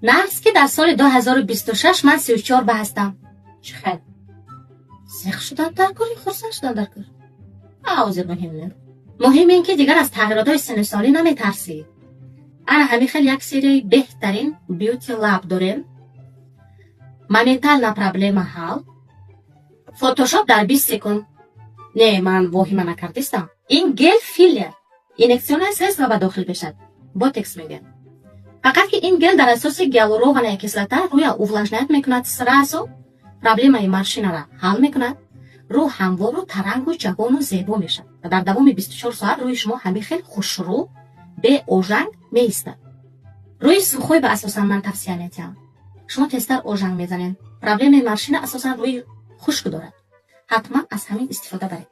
نفس که در سال 2026 من 34 به هستم. چه خیلی سیخ شدن در کاری خورسن شدن در کار. آوزه مهم نه. مهم این که دیگر از تغییرات های سن سالی نمیترسی. انا همین خیلی یک سری بهترین بیوتی لاب داریم. моментально проблема حل. فوتوشاپ در 20 سکند. نه من واهمه نکردستم. این گل فیلر. اینکسیون هست و به داخل بشد. بوتکس میگن. فقط که این گل در اساس گیالورونی کислота روی увлажняет میکند سراسو проблемای مارشینا را حل میکند. رو هموار و ترنگ و جوان و زیبا میشد و در دوام 24 ساعت روی شما همین خیلی خوشرو به اوژنگ میایستد. روی سوخوی به اساسا من توصیه میتونم. شما تستر اوژنگ میزنین. پرابلم مارشینا اساسا روی خشک دارد. حتما از همین استفاده برید.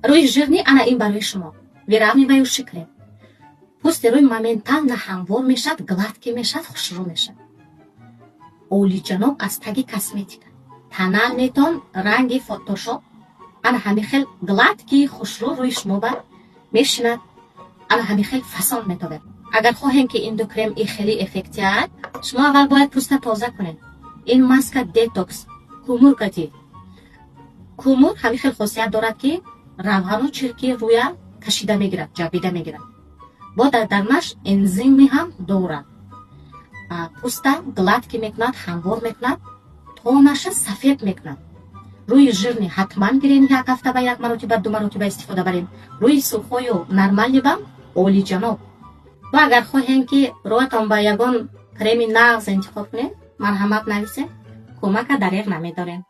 روی ژرنی انا این برای شما. ویرامی و شکل. پوست روی моментально هموار میشد، گلادکی میشد، خوشرو میشد. اولی جناب از تگ کسمتیک. تنال میتون رنگ فوتوشاپ انا همین خیلی گلادکی خوشرو روی شما بر میشیند. انا همین خیلی فسان میتونه. اگر خواهیم که این دو کرم ای خیلی افکتی هست، شما اول باید پوست تازه کنید. این ماسک دیتوکس کومور کتی. کومور همین خیلی خاصیت دارد که روغن و چرکی روی کشیده میگیرد، جابیده میگیرد. با درنش انزیم هم دارد. پوست گلادکی میکند، هموار میکند، تونش سفید میکند. روی ژرنی حتما گیرین یک هفته به یک مرتبه 2 مرتبه استفاده برین. روی سرخوی و نرمالی بم اولی جناب. و اگر خواهیم که رویتان با یگان کرم نغز انتخاب کنید، مرحمت نویسید، کمک دریغ نمیدارین.